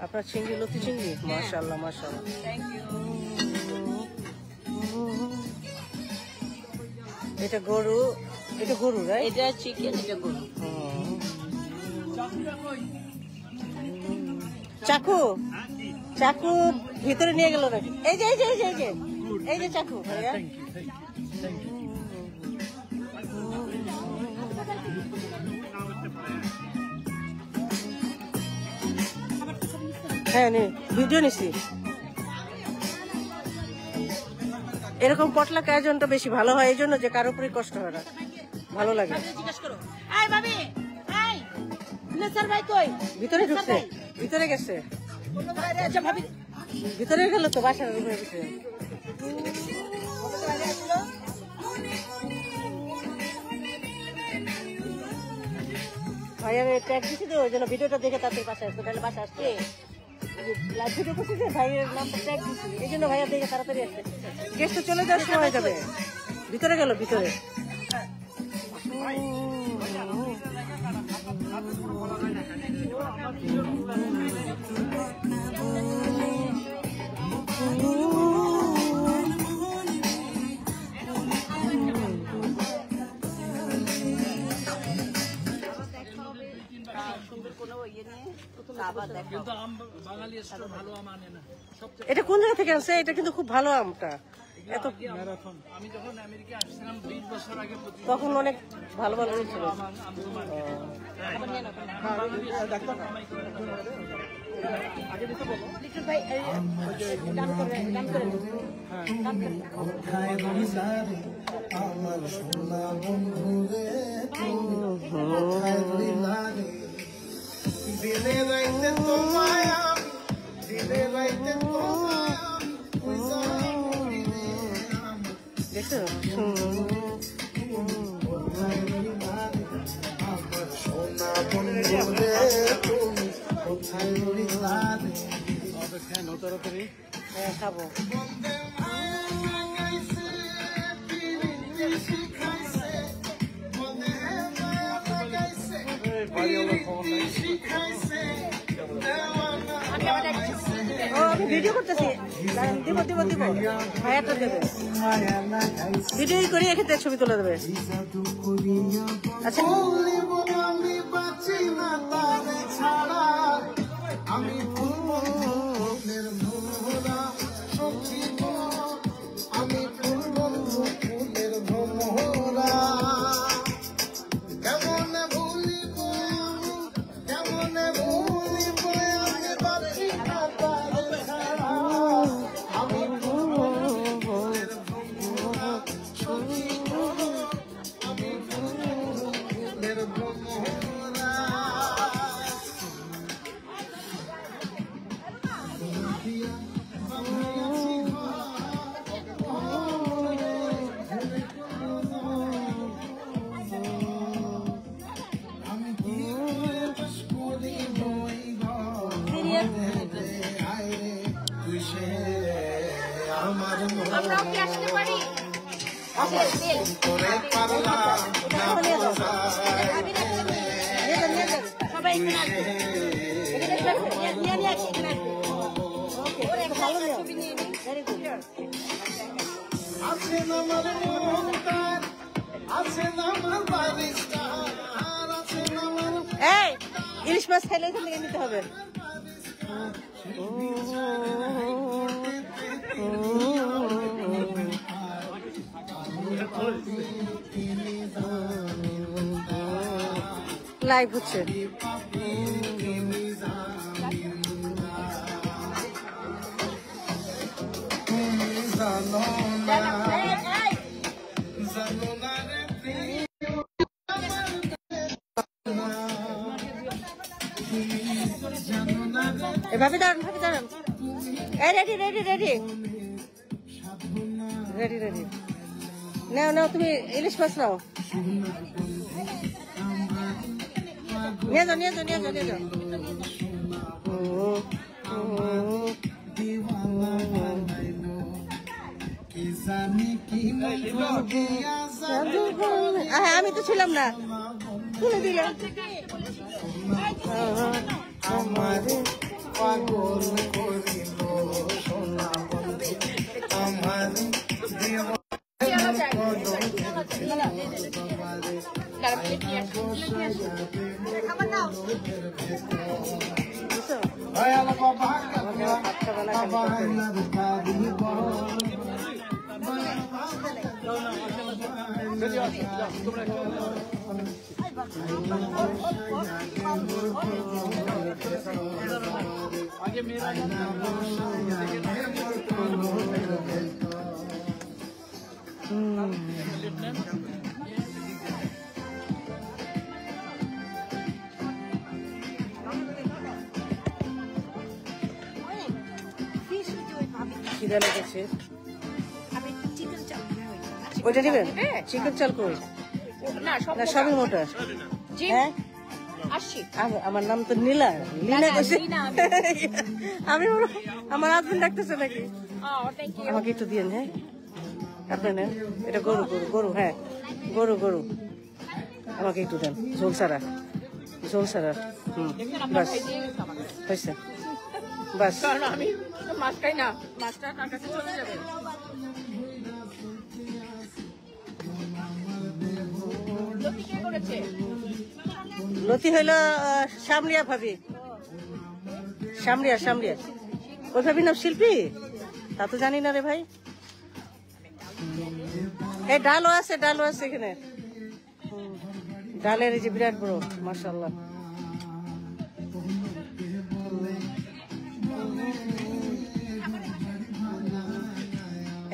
আপনার চিংড়ি লতি চিংড়ি, মাশাআল্লাহ মাশাআল্লাহ। এটা গরু, এটা গরু রাইট? এটা চিকেন, এটা গরু। চাকু, চাকু ভিতরে নিয়ে গেল নাকি? এই যে এই যে এই যে এই যে এই যে চাকু ভাইয়া। হ্যাঁ নে ভিডিও নিছি। এরকম পটলাক আয়োজনটা বেশি ভালো হয়, এই জন্য যে কারো উপরে কষ্ট হয় না, ভালো লাগে। ভিতরে ঢুকছে, ভিতরে গেছে, ভিতরে গেল তো বাসার রুমের ভিতরে। ভাইয়া ট্যাগ দিছি তো, ওই জন্য ভিডিওটা দেখে তাদের বাসায় আসতো, তাহলে বাসা আসছে লাইভ ভিডিও করছি যে ভাইয়ের নামটা ট্যাগ দিছি, এই জন্য ভাইয়া দেখে তাড়াতাড়ি আসছে। গেস্ট তো চলে যাওয়ার সময় যাবে, ভিতরে গেল ভিতরে। এটা কোন জায়গা থেকে আসছে? এটা কিন্তু খুব ভালো আমটা। এত আমি যখন আমেরিকা আসছিলাম 20 বছর আগে, তখন অনেক ভালো ভালো ছিল। দেখছো হ্যাঁ খাবো। আমি ভিডিও করতেছি, দিব দিব দিব, ভাইয়াটা দেবে, ভিডিও করে এক্ষেত্রে ছবি তুলে দেবে। আচ্ছা ইলিশ মাছ খাইলে এখান থেকে নিতে হবে। লাইভ হচ্ছে। ভাবি দাঁড়ান, ভাবি দাঁড়ান, ready ready ready ready ready, নাও নাও, তুমি ইলিশ মাছ নাও, নিয়ে যাও নিয়ে যাও নিয়ে যাও নিয়ে যাও। আমি তো ছিলাম না, তুলে দিলাম। পাগল করিল সোনা বন্ধু আমার आगे मेरा খিদে লেগেছে ওইটা নেবেন চিকেন চাল কই না সবই মোটা হ্যাঁ আমার নাম তো নীলা লীনা কইছে আমি আমার হাজবেন্ড ডাকতেছে নাকি আমাকে একটু দিয়েন হ্যাঁ আপনি নেন এটা গরু গরু গরু হ্যাঁ গরু গরু আমাকে একটু দেন ঝোল সারা বাস হয়েছে বাস আমি মাছ খাই না মাছটা তার কাছে চলে যাবে লতি হইল সামরিয়া ভাবি সামরিয়া ওই ভাবি নাম শিল্পী তা তো জানি না রে ভাই এই ডালও আছে এখানে ডালের এই যে বিরাট বড় মাশাআল্লাহ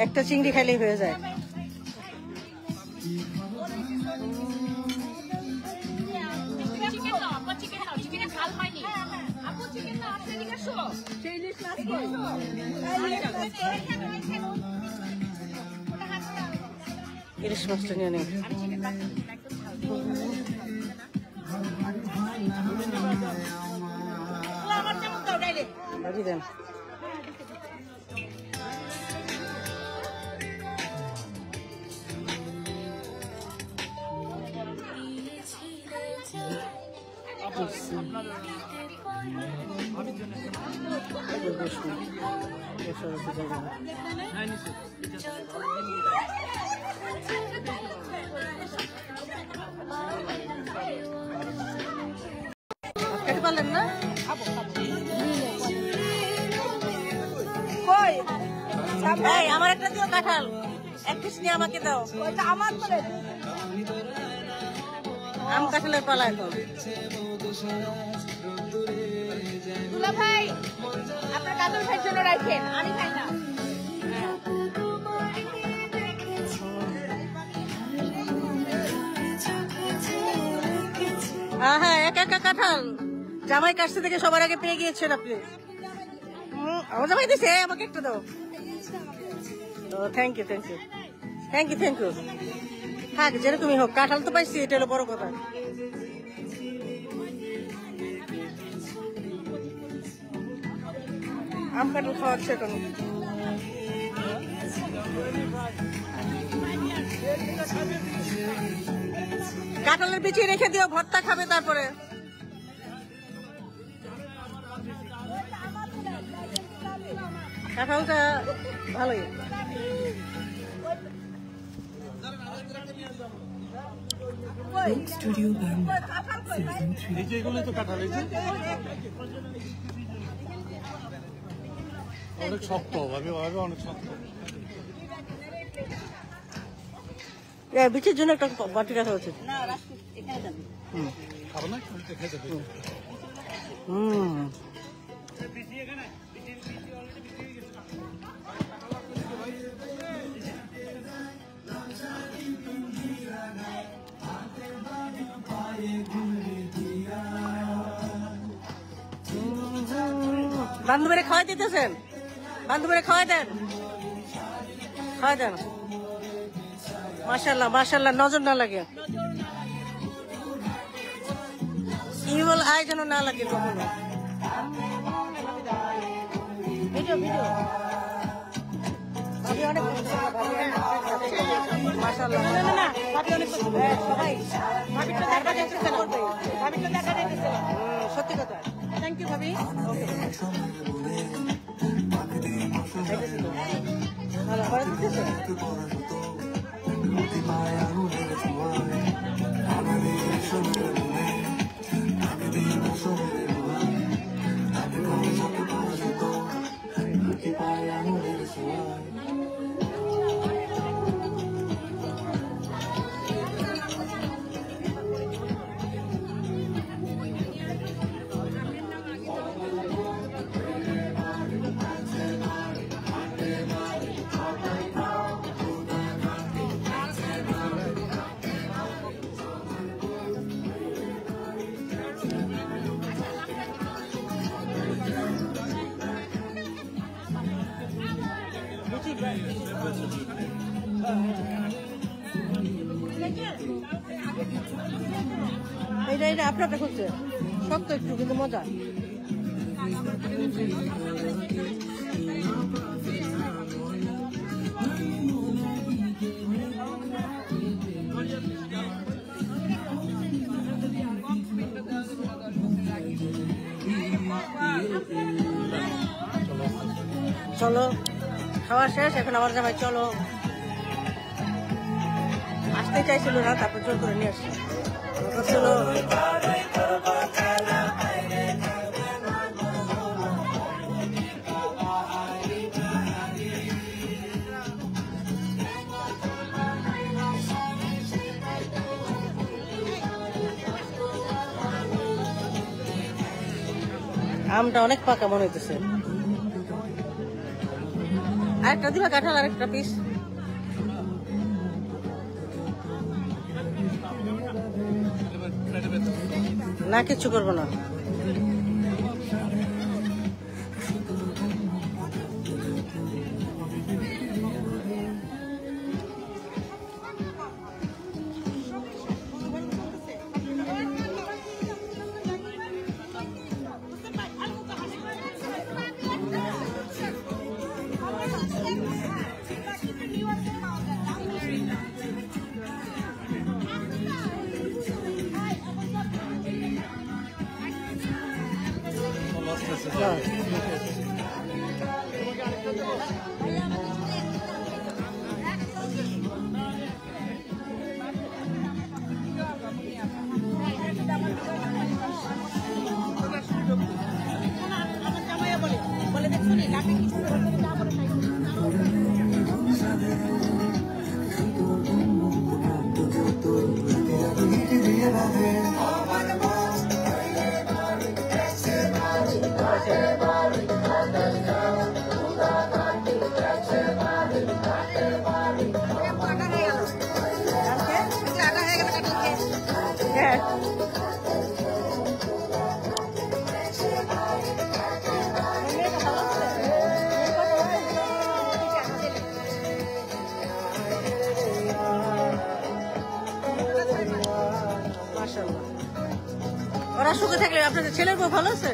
একটা চিংড়ি খাইলেই হয়ে যায় ইলিশ মাছটা নিয়ে নেই ভাবি দেন খেতে পারলেন না আমার একটা দিও কাঁঠাল এক পিস নিয়ে আমাকে দাও আমার আম কাঁঠালের পালা এখন দুলা ভাই আপনার কাজল ভাইয়ের জন্য রাখেন আমি খাই না হ্যাঁ একা কাঁঠাল জামাই কাছে থেকে সবার আগে পেয়ে গিয়েছেন আপনি আমার জামাই দিছে আমাকে একটু দাও থ্যাংক ইউ থাক যেরকমই হোক কাঁঠাল তো পাইছি এটা হলো বড় কথা আম কাঁঠাল খাওয়াচ্ছে এখন কাঁঠালের বিচি রেখে দিও ভর্তা খাবে তারপরে কাঁঠালটা ভালোই Studio Bamba Season 3 এই যে এগুলোই তো কাঁঠাল এই যে অনেক শক্ত ভাবে অনেক শক্ত বিচির জন্য একটা বাটি রাখা উচিত খাবো না খেয়ে যাবে বান্ধবীরা খাওয়াই দিতেছেন বান্ধবীরা খাওয়াই দেন মাশাআল্লাহ নজর না লাগে ইভল আই যেন না লাগে কখনো ভিডিও ভাবি অনেক মাশাআল্লাহ না ভাবি অনেক সবাই ভাবিটা দেখা যাচ্ছে সত্যি কথা থ্যাংক ইউ ভাবি ওকে ভালো করে দিতেছে এটা আপনারটা করছে শক্ত একটু কিন্তু মজা চলো খাওয়া শেষ এখন আমার জামাই চলো আসতে চাইছিল না তারপর জোর করে নিয়ে আসছি চলো আমটা অনেক পাকা মনে হইতেছে আরেকটা দিবা কাঁঠাল আরেকটা পিস না কিচ্ছু করবো না ওরা সুখে থাকলে আপনাদের ছেলের বউ ভালো আছে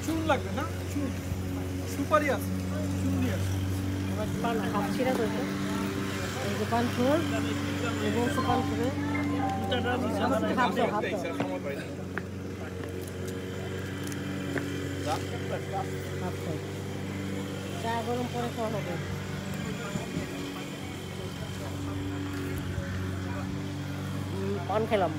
চুন লাগবে না চুন সুপারি আছে চুন নিয়ে আসে হাত ছিঁড়া করছে এই যে পান ফুল এবং পান ফুলে হাত দাও চা গরম করে খাওয়া হবে পান খেলাম